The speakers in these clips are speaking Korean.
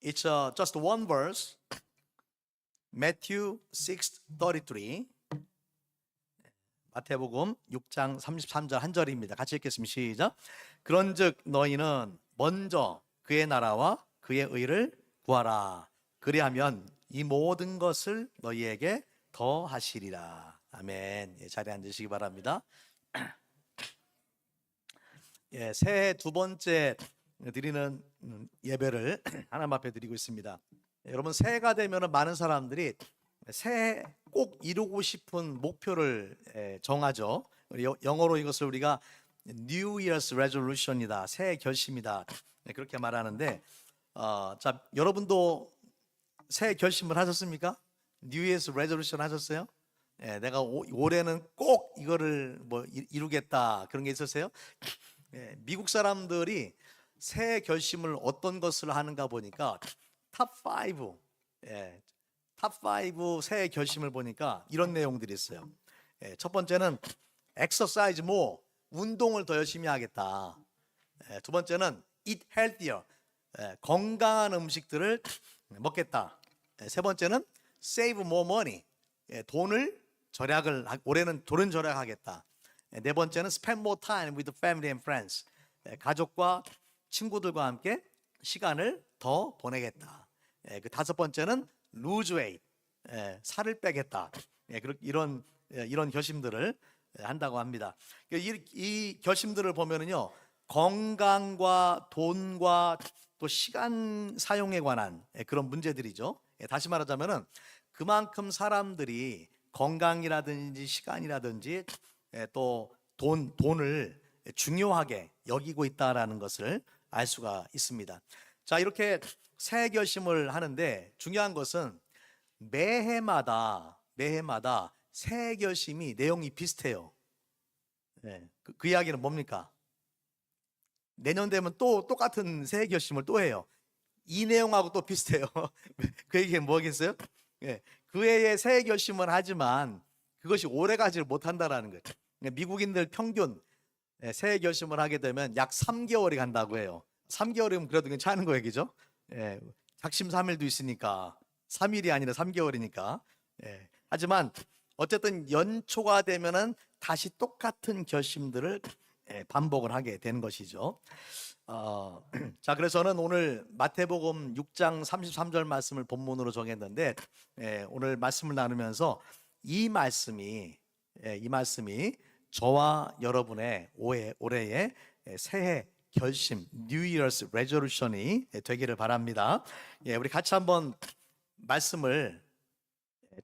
It's just one verse, Matthew 6:33. 마태복음 6장 33절 한 절입니다. 같이 읽겠습니다. 시작. 그런즉 너희는 먼저 그의 나라와 그의 의를 구하라. 그리하면 이 모든 것을 너희에게 더하시리라. 아멘. 자리에 앉으시기 바랍니다. 새해 두 번째 드리는 예배를 하나님 앞에 드리고 있습니다. 여러분, 새해가 되면 많은 사람들이 새해 꼭 이루고 싶은 목표를 정하죠. 영어로 이것을 우리가 New Year's Resolution이다, 새해 결심이다, 그렇게 말하는데, 자, 여러분도 새해 결심을 하셨습니까? New Year's Resolution 하셨어요? 내가 올해는 꼭 이거를 이루겠다, 그런 게 있었어요? 미국 사람들이 새해 결심을 어떤 것을 하는가 보니까 탑5, 탑5 새해 결심을 보니까 이런 내용들이 있어요. 첫 번째는 exercise more, 운동을 더 열심히 하겠다. 두 번째는 eat healthier, 건강한 음식들을 먹겠다. 세 번째는 save more money, 올해는 돈을 절약하겠다. 네 번째는 spend more time with family and friends, 가족과 친구들과 함께 시간을 더 보내겠다. 그 다섯 번째는 lose weight, 살을 빼겠다. 이런 결심들을 한다고 합니다. 이 결심들을 보면은요, 건강과 돈과 또 시간 사용에 관한 그런 문제들이죠. 다시 말하자면은 그만큼 사람들이 건강이라든지 시간이라든지 또 돈을 중요하게 여기고 있다라는 것을 알 수가 있습니다. 자, 이렇게 새해 결심을 하는데 중요한 것은 매해마다 새해 결심이 내용이 비슷해요. 그 이야기는 뭡니까? 내년 되면 또 똑같은 새해 결심을 또 해요. 이 내용하고 또 비슷해요. 그 얘기는 뭐겠어요? 그 해에 새해 결심을 하지만 그것이 오래가지를 못한다라는 거예요. 미국인들 평균 새해 결심을 하게 되면 약 3개월이 간다고 해요. 3개월이면 그래도 괜찮은 거 얘기죠. 작심 3일도 있으니까 3일이 아니라 3개월이니까. 하지만 어쨌든 연초가 되면은 다시 똑같은 결심들을 반복을 하게 되는 것이죠. 자, 그래서 저는 오늘 마태복음 6장 33절 말씀을 본문으로 정했는데, 오늘 말씀을 나누면서 이 말씀이 저와 여러분의 올해의 새해 결심, New Year's Resolution이 되기를 바랍니다. 우리 같이 한번 말씀을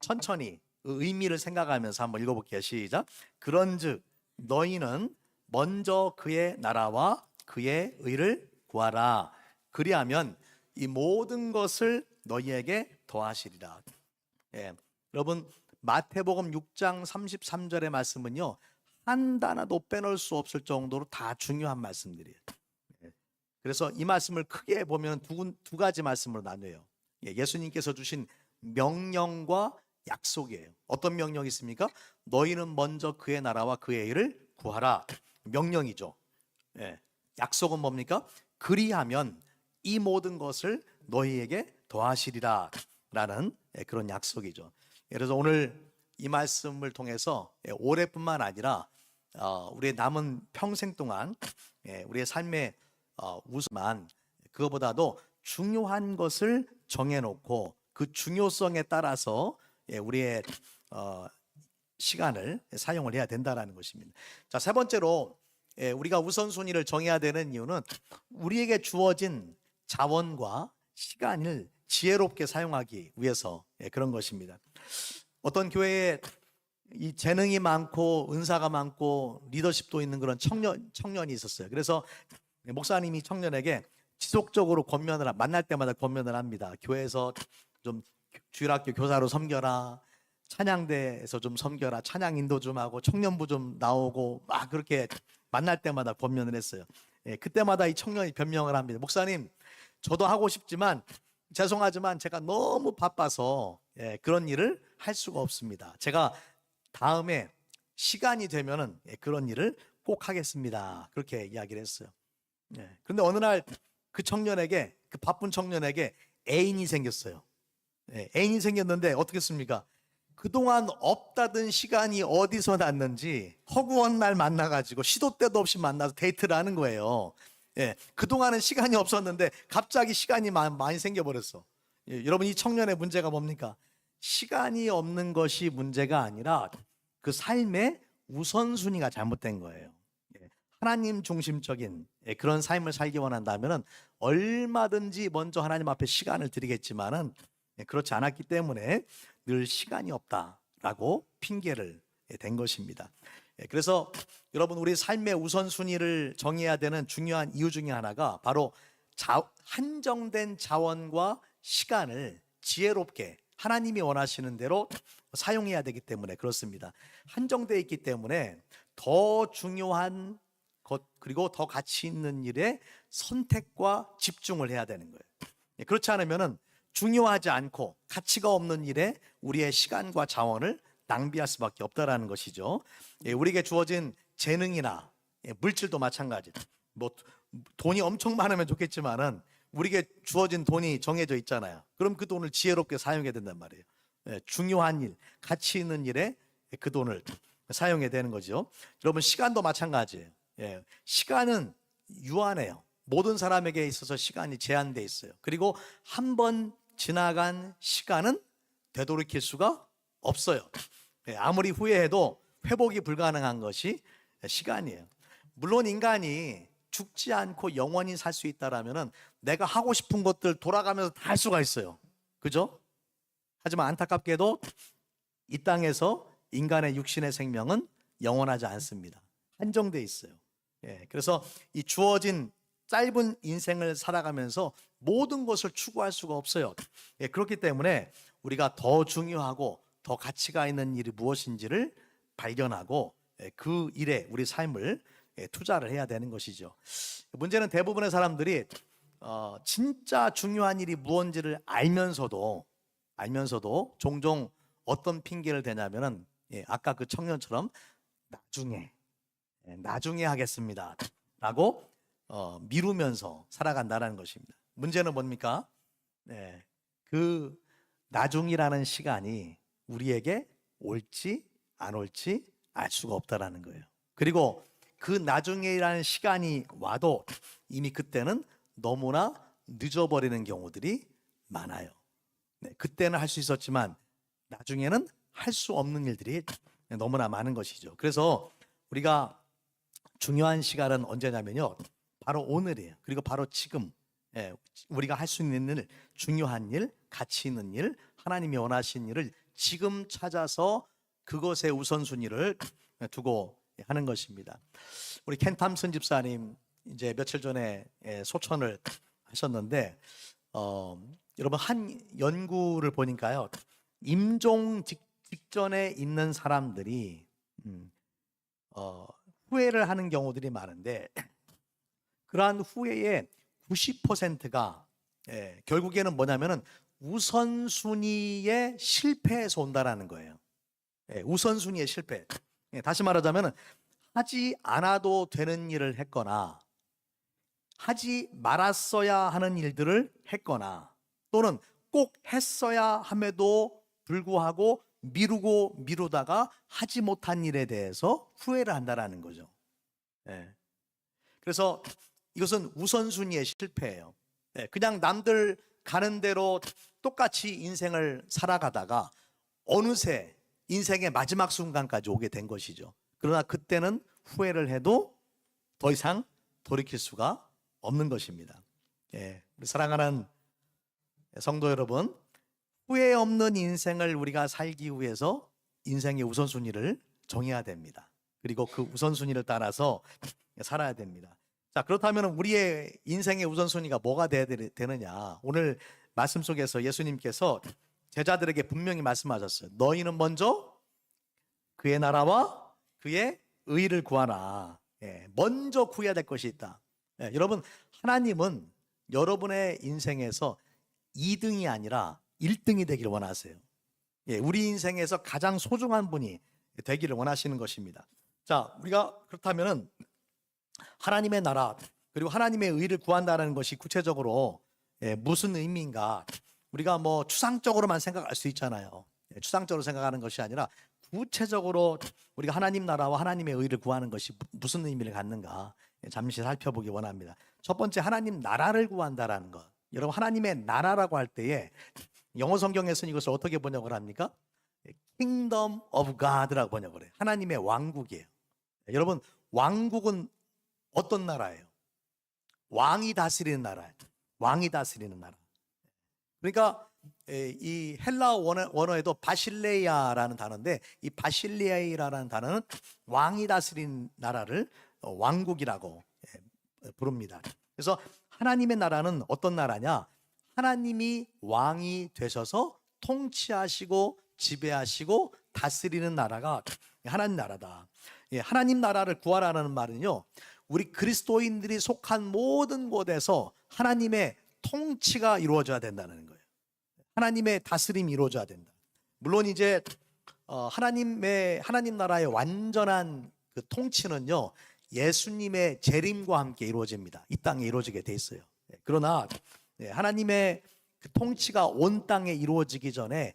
천천히 의미를 생각하면서 한번 읽어볼게요. 시작. 그런즉 너희는 먼저 그의 나라와 그의 의를 구하라. 그리하면 이 모든 것을 너희에게 더하시리라. 여러분, 마태복음 6장 33절의 말씀은요, 한 단어도 빼놓을 수 없을 정도로 다 중요한 말씀들이에요. 그래서 이 말씀을 크게 보면 두 가지 말씀으로 나뉘어요. 예수님께서 주신 명령과 약속이에요. 어떤 명령이 있습니까? 너희는 먼저 그의 나라와 그의 의를 구하라. 명령이죠. 약속은 뭡니까? 그리하면 이 모든 것을 너희에게 더하시리라 라는 그런 약속이죠. 그래서 오늘 이 말씀을 통해서 올해뿐만 아니라 우리의 남은 평생 동안 우리의 삶의 우선만 그거보다도 중요한 것을 정해놓고 그 중요성에 따라서 우리의 시간을 사용을 해야 된다라는 것입니다. 자, 세 번째로 우리가 우선순위를 정해야 되는 이유는 우리에게 주어진 자원과 시간을 지혜롭게 사용하기 위해서 그런 것입니다. 어떤 교회에 이 재능이 많고 은사가 많고 리더십도 있는 그런 청년이 있었어요. 그래서 목사님이 청년에게 지속적으로 만날 때마다 권면을 합니다. 교회에서 좀 주일학교 교사로 섬겨라, 찬양대에서 좀 섬겨라, 찬양 인도 좀 하고 청년부 좀 나오고 막 그렇게 만날 때마다 권면을 했어요. 그때마다 이 청년이 변명을 합니다. 목사님, 저도 하고 싶지만 죄송하지만 제가 너무 바빠서 그런 일을 할 수가 없습니다. 제가 다음에 시간이 되면은 그런 일을 꼭 하겠습니다. 그렇게 이야기를 했어요. 그런데 어느 날 그 바쁜 청년에게 애인이 생겼어요. 애인이 생겼는데 어떻겠습니까? 그동안 없다던 시간이 어디서 났는지 허구한 날 만나가지고 시도 때도 없이 만나서 데이트를 하는 거예요. 그동안은 시간이 없었는데 갑자기 시간이 많이 생겨버렸어. 여러분, 이 청년의 문제가 뭡니까? 시간이 없는 것이 문제가 아니라 그 삶의 우선순위가 잘못된 거예요. 하나님 중심적인 그런 삶을 살기 원한다면 얼마든지 먼저 하나님 앞에 시간을 드리겠지만은 그렇지 않았기 때문에 늘 시간이 없다라고 핑계를 댄 것입니다. 그래서 여러분, 우리 삶의 우선순위를 정해야 되는 중요한 이유 중에 하나가 바로 한정된 자원과 시간을 지혜롭게 하나님이 원하시는 대로 사용해야 되기 때문에 그렇습니다. 한정되어 있기 때문에 더 중요한 것, 그리고 더 가치 있는 일에 선택과 집중을 해야 되는 거예요. 그렇지 않으면은 중요하지 않고 가치가 없는 일에 우리의 시간과 자원을 낭비할 수밖에 없다라는 것이죠. 우리에게 주어진 재능이나 물질도 마찬가지. 뭐 돈이 엄청 많으면 좋겠지만은 우리에게 주어진 돈이 정해져 있잖아요. 그럼 그 돈을 지혜롭게 사용해야 된단 말이에요. 중요한 일, 가치 있는 일에 그 돈을 사용해야 되는 거죠. 여러분, 시간도 마찬가지예요. 시간은 유한해요. 모든 사람에게 있어서 시간이 제한되어 있어요. 그리고 한 번 지나간 시간은 되돌이킬 수가 없어요. 아무리 후회해도 회복이 불가능한 것이 시간이에요. 물론 인간이 죽지 않고 영원히 살 수 있다라면은 내가 하고 싶은 것들 돌아가면서 다 할 수가 있어요. 그죠? 하지만 안타깝게도 이 땅에서 인간의 육신의 생명은 영원하지 않습니다. 한정돼 있어요. 그래서 이 주어진 짧은 인생을 살아가면서 모든 것을 추구할 수가 없어요. 그렇기 때문에 우리가 더 중요하고 더 가치가 있는 일이 무엇인지를 발견하고 그 일에 우리 삶을 투자를 해야 되는 것이죠. 문제는 대부분의 사람들이 진짜 중요한 일이 무엇인지를 알면서도 종종 어떤 핑계를 대냐면은 아까 그 청년처럼 나중에 하겠습니다 라고 미루면서 살아간다는 것입니다. 문제는 뭡니까? 그 나중이라는 시간이 우리에게 올지 안 올지 알 수가 없다라는 거예요. 그리고 그 나중이라는 시간이 와도 이미 그때는 너무나 늦어버리는 경우들이 많아요. 그때는 할 수 있었지만 나중에는 할 수 없는 일들이 너무나 많은 것이죠. 그래서 우리가 중요한 시간은 언제냐면요, 바로 오늘이에요. 그리고 바로 지금 우리가 할 수 있는 일, 중요한 일, 가치 있는 일, 하나님이 원하신 일을 지금 찾아서 그것의 우선순위를 두고 하는 것입니다. 우리 켄 탐슨 집사님 이제 며칠 전에 소천을 하셨는데 여러분, 한 연구를 보니까요, 임종 직전에 있는 사람들이 후회를 하는 경우들이 많은데 그러한 후회의 90%가 결국에는 뭐냐면은 우선순위의 실패에서 온다라는 거예요. 우선순위의 실패. 다시 말하자면 하지 않아도 되는 일을 했거나 하지 말았어야 하는 일들을 했거나 또는 꼭 했어야 함에도 불구하고 미루다가 하지 못한 일에 대해서 후회를 한다라는 거죠. 그래서 이것은 우선순위의 실패예요. 그냥 남들 가는 대로 똑같이 인생을 살아가다가 어느새 인생의 마지막 순간까지 오게 된 것이죠. 그러나 그때는 후회를 해도 더 이상 돌이킬 수가 없는 것입니다. 우리 사랑하는 성도 여러분, 후회 없는 인생을 우리가 살기 위해서 인생의 우선순위를 정해야 됩니다. 그리고 그 우선순위를 따라서 살아야 됩니다. 자, 그렇다면 우리의 인생의 우선순위가 뭐가 돼야 되느냐? 오늘 말씀 속에서 예수님께서 제자들에게 분명히 말씀하셨어요. 너희는 먼저 그의 나라와 그의 의를 구하라. 먼저 구해야 될 것이 있다. 여러분, 하나님은 여러분의 인생에서 2등이 아니라 1등이 되기를 원하세요. 우리 인생에서 가장 소중한 분이 되기를 원하시는 것입니다. 자, 우리가 그렇다면은 하나님의 나라 그리고 하나님의 의를 구한다는 것이 구체적으로 무슨 의미인가? 우리가 뭐 추상적으로만 생각할 수 있잖아요. 추상적으로 생각하는 것이 아니라 구체적으로 우리가 하나님 나라와 하나님의 의를 구하는 것이 무슨 의미를 갖는가 잠시 살펴보기 원합니다. 첫 번째, 하나님 나라를 구한다라는 것. 여러분, 하나님의 나라라고 할 때에 영어 성경에서는 이것을 어떻게 번역을 합니까? Kingdom of God라고 번역을 해요. 하나님의 왕국이에요. 여러분, 왕국은 어떤 나라예요? 왕이 다스리는 나라예요. 왕이 다스리는 나라. 그러니까 이 헬라 원어에도 바실레이아라는 단어인데, 이 바실레이아라는 단어는 왕이 다스리는 나라를 왕국이라고 부릅니다. 그래서 하나님의 나라는 어떤 나라냐? 하나님이 왕이 되셔서 통치하시고 지배하시고 다스리는 나라가 하나님 나라다. 하나님 나라를 구하라는 말은요, 우리 그리스도인들이 속한 모든 곳에서 하나님의 통치가 이루어져야 된다는 거예요. 하나님의 다스림이 이루어져야 된다. 물론 이제 하나님 나라의 완전한 그 통치는요, 예수님의 재림과 함께 이루어집니다. 이 땅에 이루어지게 돼 있어요. 그러나 하나님의 그 통치가 온 땅에 이루어지기 전에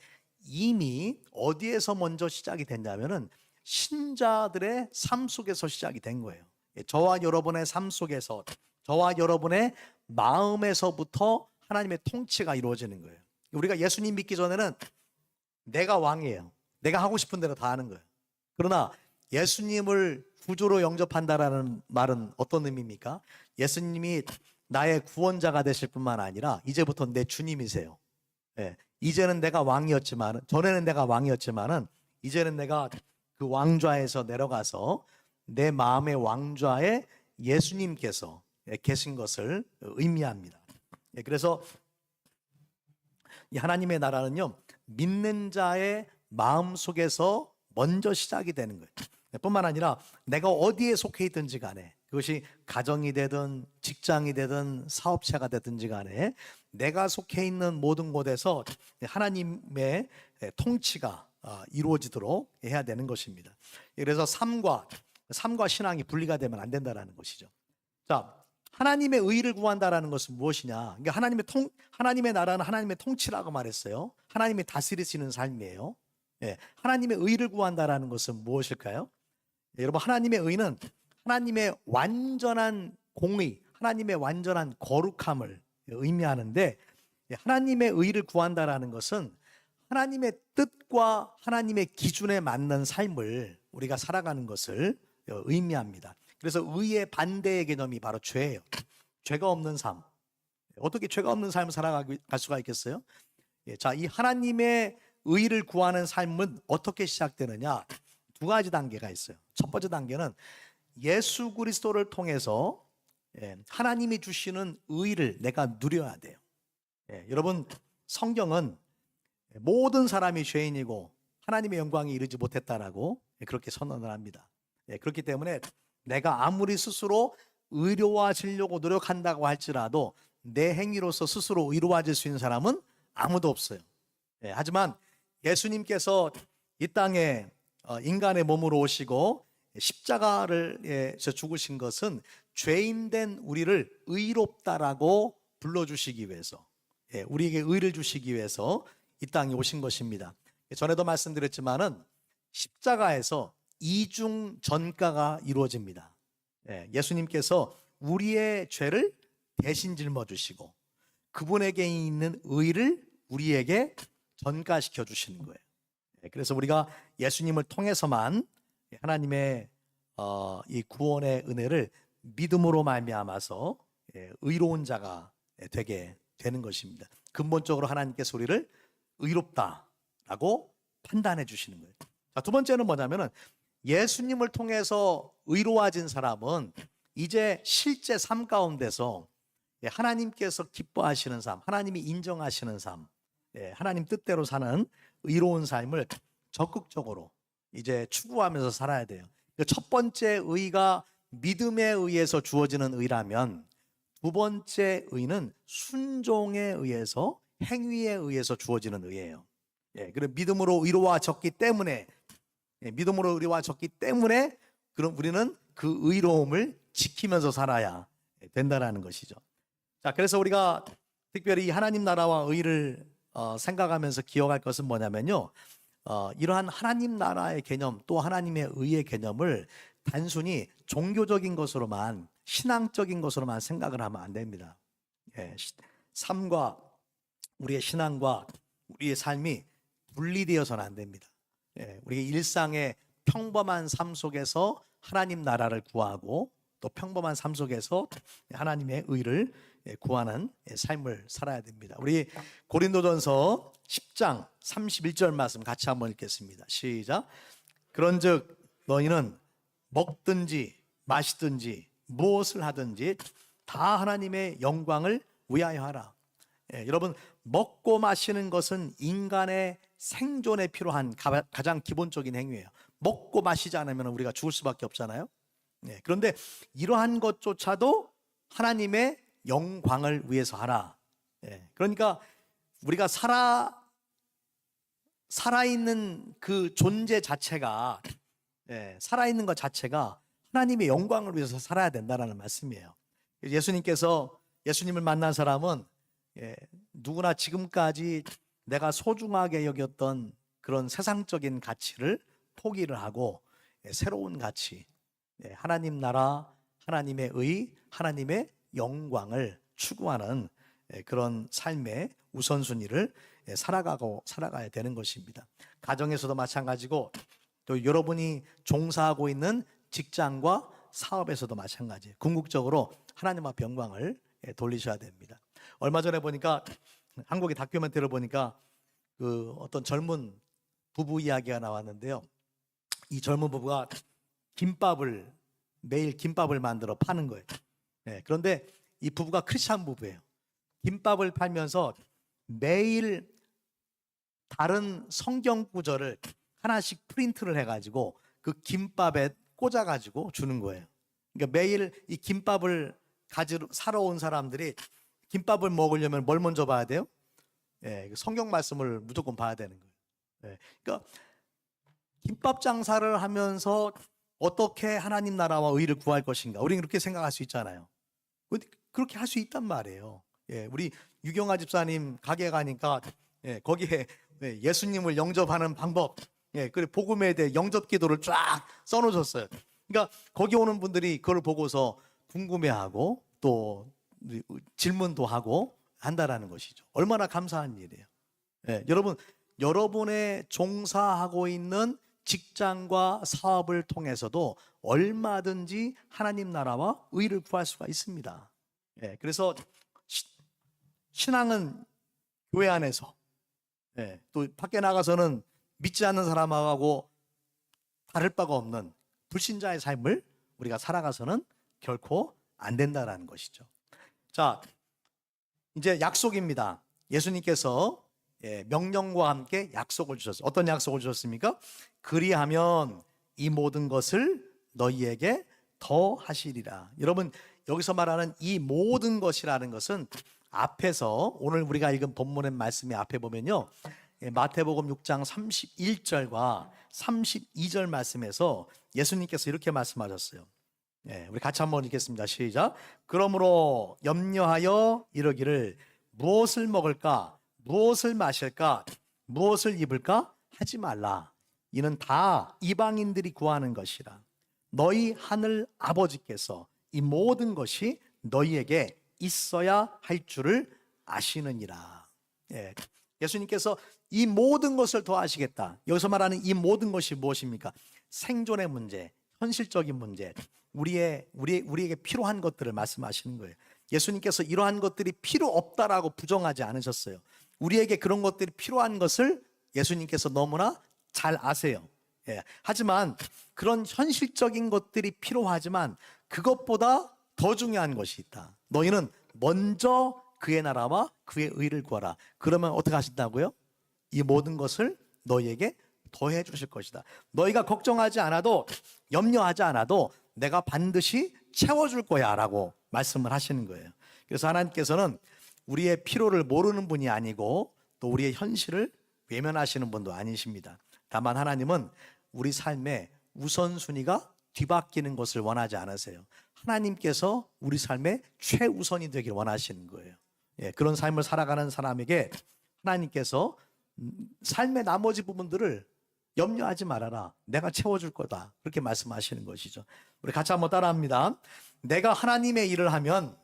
이미 어디에서 먼저 시작이 됐냐면은 신자들의 삶 속에서 시작이 된 거예요. 저와 여러분의 삶 속에서, 저와 여러분의 마음에서부터 하나님의 통치가 이루어지는 거예요. 우리가 예수님 믿기 전에는 내가 왕이에요. 내가 하고 싶은 대로 다 하는 거예요. 그러나 예수님을 구주로 영접한다라는 말은 어떤 의미입니까? 예수님이 나의 구원자가 되실 뿐만 아니라 이제부터 내 주님이세요. 이제는 내가 왕이었지만, 전에는 내가 왕이었지만은 이제는 내가 그 왕좌에서 내려가서 내 마음의 왕좌에 예수님께서 계신 것을 의미합니다. 그래서 이 하나님의 나라는요, 믿는 자의 마음 속에서 먼저 시작이 되는 거예요. 뿐만 아니라 내가 어디에 속해 있든지 간에, 그것이 가정이 되든 직장이 되든 사업체가 되든지 간에 내가 속해 있는 모든 곳에서 하나님의 통치가 이루어지도록 해야 되는 것입니다. 그래서 삶과 신앙이 분리가 되면 안 된다는 것이죠. 자, 하나님의 의를 구한다라는 것은 무엇이냐? 그러니까 하나님의 나라는 하나님의 통치라고 말했어요. 하나님이 다스리시는 삶이에요. 하나님의 의를 구한다라는 것은 무엇일까요? 여러분, 하나님의 의는 하나님의 완전한 공의, 하나님의 완전한 거룩함을 의미하는데, 하나님의 의를 구한다라는 것은 하나님의 뜻과 하나님의 기준에 맞는 삶을 우리가 살아가는 것을 의미합니다. 그래서 의의 반대의 개념이 바로 죄예요. 죄가 없는 삶. 어떻게 죄가 없는 삶을 살아갈 수가 있겠어요? 자, 이 하나님의 의를 구하는 삶은 어떻게 시작되느냐? 두 가지 단계가 있어요. 첫 번째 단계는 예수 그리스도를 통해서 하나님이 주시는 의를 내가 누려야 돼요. 여러분, 성경은 모든 사람이 죄인이고 하나님의 영광에 이르지 못했다라고 그렇게 선언을 합니다. 그렇기 때문에 내가 아무리 스스로 의로워지려고 노력한다고 할지라도 내 행위로서 스스로 의로워질 수 있는 사람은 아무도 없어요. 하지만 예수님께서 이 땅에 인간의 몸으로 오시고 십자가를 죽으신 것은 죄인된 우리를 의롭다라고 불러주시기 위해서, 우리에게 의를 주시기 위해서 이 땅에 오신 것입니다. 전에도 말씀드렸지만은 십자가에서 이중 전가가 이루어집니다. 예수님께서 우리의 죄를 대신 짊어지시고 그분에게 있는 의를 우리에게 전가시켜 주시는 거예요. 그래서 우리가 예수님을 통해서만 하나님의 이 구원의 은혜를 믿음으로 말미암아서 의로운 자가 되게 되는 것입니다. 근본적으로 하나님께서 우리를 의롭다라고 판단해 주시는 거예요. 자, 두 번째는 뭐냐면은 예수님을 통해서 의로워진 사람은 이제 실제 삶 가운데서 하나님께서 기뻐하시는 삶, 하나님이 인정하시는 삶, 하나님 뜻대로 사는 의로운 삶을 적극적으로 이제 추구하면서 살아야 돼요. 첫 번째 의가 믿음에 의해서 주어지는 의라면 두 번째 의는 순종에 의해서, 행위에 의해서 주어지는 의예요. 그리고 믿음으로 의로워졌기 때문에, 그럼 우리는 그 의로움을 지키면서 살아야 된다라는 것이죠. 자, 그래서 우리가 특별히 이 하나님 나라와 의를 생각하면서 기억할 것은 뭐냐면요. 이러한 하나님 나라의 개념 또 하나님의 의의 개념을 단순히 종교적인 것으로만 신앙적인 것으로만 생각을 하면 안 됩니다. 예, 삶과 우리의 신앙과 우리의 삶이 분리되어서는 안 됩니다. 예, 우리의 일상의 평범한 삶 속에서 하나님 나라를 구하고 또 평범한 삶 속에서 하나님의 의를 구하는 삶을 살아야 됩니다. 우리 고린도전서 10장 31절 말씀 같이 한번 읽겠습니다. 시작. 그런즉 너희는 먹든지 마시든지 무엇을 하든지 다 하나님의 영광을 위하여 하라. 여러분, 먹고 마시는 것은 인간의 생존에 필요한 가장 기본적인 행위예요. 먹고 마시지 않으면 우리가 죽을 수밖에 없잖아요. 그런데 이러한 것조차도 하나님의 영광을 위해서 하라. 그러니까 우리가 살아있는 그 존재 자체가 살아있는 것 자체가 하나님의 영광을 위해서 살아야 된다는 말씀이에요. 예수님을 만난 사람은 누구나 지금까지 내가 소중하게 여겼던 그런 세상적인 가치를 포기를 하고 새로운 가치, 하나님 나라, 하나님의 의, 하나님의 영광을 추구하는 그런 삶의 우선순위를 살아가야 되는 것입니다. 가정에서도 마찬가지고 또 여러분이 종사하고 있는 직장과 사업에서도 마찬가지예요. 궁극적으로 하나님 앞에 영광을 돌리셔야 됩니다. 얼마 전에 보니까 한국의 다큐멘터리를 보니까 그 어떤 젊은 부부 이야기가 나왔는데요. 이 젊은 부부가 매일 김밥을 만들어 파는 거예요. 그런데 이 부부가 크리스찬 부부예요. 김밥을 팔면서 매일 다른 성경 구절을 하나씩 프린트를 해가지고 그 김밥에 꽂아가지고 주는 거예요. 그러니까 매일 이 김밥을 사러 온 사람들이 김밥을 먹으려면 뭘 먼저 봐야 돼요? 성경 말씀을 무조건 봐야 되는 거예요. 그러니까 김밥 장사를 하면서 어떻게 하나님 나라와 의를 구할 것인가? 우리는 그렇게 생각할 수 있잖아요. 그렇게 할 수 있단 말이에요. 우리 유경아 집사님 가게 가니까 거기에 예수님을 영접하는 방법, 그리고 복음에 대해 영접 기도를 쫙 써놓으셨어요. 그러니까 거기 오는 분들이 그걸 보고서 궁금해하고 또 질문도 하고 한다라는 것이죠. 얼마나 감사한 일이에요. 여러분, 여러분의 종사하고 있는 직장과 사업을 통해서도 얼마든지 하나님 나라와 의를 구할 수가 있습니다. 그래서 신앙은 교회 안에서, 또 밖에 나가서는 믿지 않는 사람하고 다를 바가 없는 불신자의 삶을 우리가 살아가서는 결코 안 된다는 것이죠. 자, 이제 약속입니다. 예수님께서 명령과 함께 약속을 주셨어요. 어떤 약속을 주셨습니까? 그리하면 이 모든 것을 너희에게 더 하시리라. 여러분, 여기서 말하는 이 모든 것이라는 것은 앞에서 오늘 우리가 읽은 본문의 말씀이 앞에 보면요, 마태복음 6장 31절과 32절 말씀에서 예수님께서 이렇게 말씀하셨어요. 우리 같이 한번 읽겠습니다. 시작. 그러므로 염려하여 이르기를 무엇을 먹을까, 무엇을 마실까, 무엇을 입을까 하지 말라. 이는 다 이방인들이 구하는 것이라. 너희 하늘 아버지께서 이 모든 것이 너희에게 있어야 할 줄을 아시느니라. 예수님께서 이 모든 것을 더하시겠다. 여기서 말하는 이 모든 것이 무엇입니까? 생존의 문제, 현실적인 문제, 우리에게 필요한 것들을 말씀하시는 거예요. 예수님께서 이러한 것들이 필요 없다라고 부정하지 않으셨어요. 우리에게 그런 것들이 필요한 것을 예수님께서 너무나 잘 아세요. 하지만 그런 현실적인 것들이 필요하지만 그것보다 더 중요한 것이 있다. 너희는 먼저 그의 나라와 그의 의를 구하라. 그러면 어떻게 하신다고요? 이 모든 것을 너희에게 더해 주실 것이다. 너희가 걱정하지 않아도, 염려하지 않아도 내가 반드시 채워줄 거야 라고 말씀을 하시는 거예요. 그래서 하나님께서는 우리의 필요를 모르는 분이 아니고 또 우리의 현실을 외면하시는 분도 아니십니다. 다만 하나님은 우리 삶의 우선순위가 뒤바뀌는 것을 원하지 않으세요. 하나님께서 우리 삶의 최우선이 되길 원하시는 거예요. 그런 삶을 살아가는 사람에게 하나님께서 삶의 나머지 부분들을 염려하지 말아라. 내가 채워줄 거다. 그렇게 말씀하시는 것이죠. 우리 같이 한번 따라합니다. 내가 하나님의 일을 하면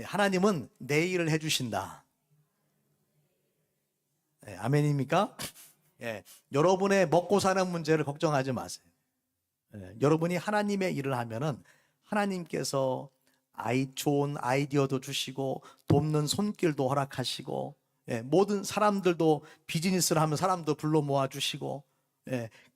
하나님은 내 일을 해주신다. 아멘입니까? 여러분의 먹고 사는 문제를 걱정하지 마세요. 여러분이 하나님의 일을 하면은 하나님께서 좋은 아이디어도 주시고 돕는 손길도 허락하시고 모든 사람들도 비즈니스를 하면 사람도 불러 모아주시고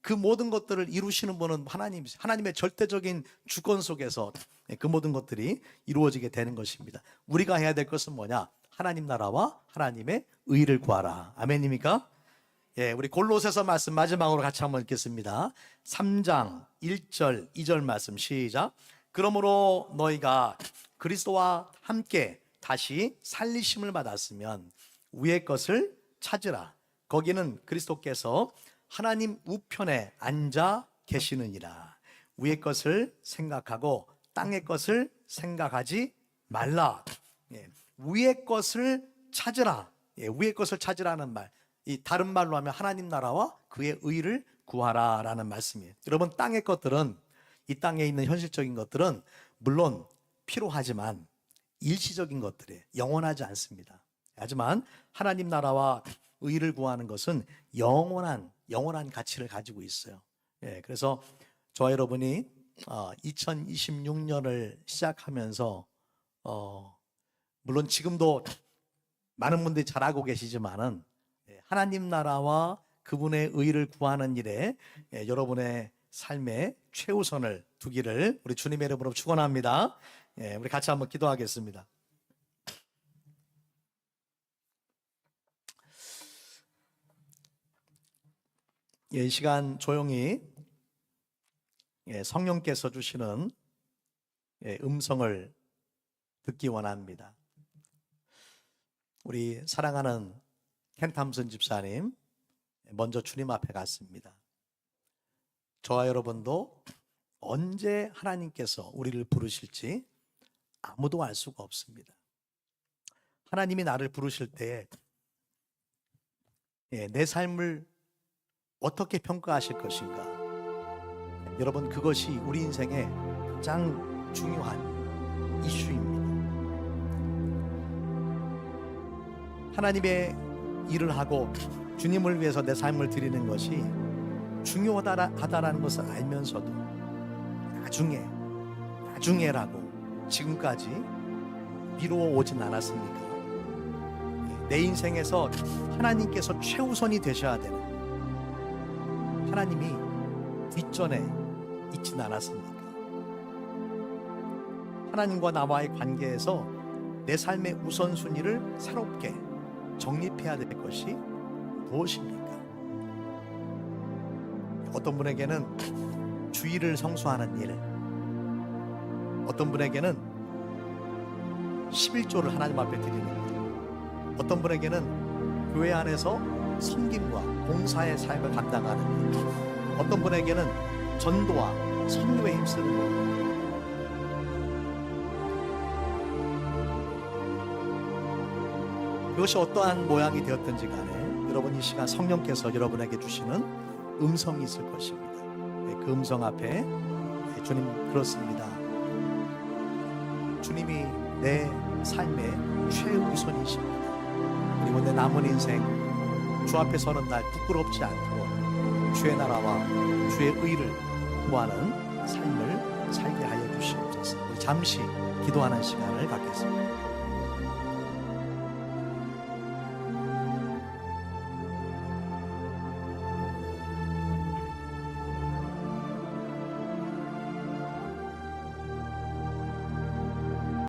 그 모든 것들을 이루시는 분은 하나님의 절대적인 주권 속에서 그 모든 것들이 이루어지게 되는 것입니다. 우리가 해야 될 것은 뭐냐? 하나님 나라와 하나님의 의를 구하라. 아멘입니까? 우리 골로새서 말씀 마지막으로 같이 한번 읽겠습니다. 3장 1절 2절 말씀 시작. 그러므로 너희가 그리스도와 함께 다시 살리심을 받았으면 위의 것을 찾으라. 거기는 그리스도께서 하나님 우편에 앉아 계시느니라. 위의 것을 생각하고 땅의 것을 생각하지 말라. 위의 것을 찾으라. 위의 것을 찾으라는 말, 이 다른 말로 하면 하나님 나라와 그의 의를 구하라라는 말씀이에요. 여러분, 땅의 것들은, 이 땅에 있는 현실적인 것들은 물론 필요하지만 일시적인 것들이에요. 영원하지 않습니다. 하지만 하나님 나라와 의를 구하는 것은 영원한 가치를 가지고 있어요. 그래서 저와 여러분이 2026년을 시작하면서 물론 지금도 많은 분들이 잘 알고 계시지만은 하나님 나라와 그분의 의를 구하는 일에 여러분의 삶의 최우선을 두기를 우리 주님의 이름으로 축원합니다. 우리 같이 한번 기도하겠습니다. 이 시간 조용히 성령께서 주시는 음성을 듣기 원합니다. 우리 사랑하는 켄 탐슨 집사님 먼저 주님 앞에 갔습니다. 저와 여러분도 언제 하나님께서 우리를 부르실지 아무도 알 수가 없습니다. 하나님이 나를 부르실 때 내 삶을 어떻게 평가하실 것인가? 여러분, 그것이 우리 인생의 가장 중요한 이슈입니다. 하나님의 일을 하고 주님을 위해서 내 삶을 드리는 것이 중요하다라는 것을 알면서도 나중에라고 지금까지 미루어 오진 않았습니까? 내 인생에서 하나님께서 최우선이 되셔야 되는, 하나님이 뒷전에 있진 않았습니까? 하나님과 나와의 관계에서 내 삶의 우선순위를 새롭게 정립해야 될 것이 무엇입니까? 어떤 분에게는 주일을 성수하는 일, 어떤 분에게는 11조를 하나님 앞에 드리는 일, 어떤 분에게는 교회 안에서 섬김과 봉사의 삶을 감당하는 일, 어떤 분에게는 전도와 선교에 힘쓰는 것, 그것이 어떠한 모양이 되었든지 간에 여러분, 이 시간 성령께서 여러분에게 주시는 음성이 있을 것입니다. 그 음성 앞에 주님, 그렇습니다. 주님이 내 삶의 최우선이십니다. 그리고 내 남은 인생 주 앞에 서는 날 부끄럽지 않도록 주의 나라와 주의 의를 구하는 삶을 살게 하여 주시옵소서. 우리 잠시 기도하는 시간을 갖겠습니다.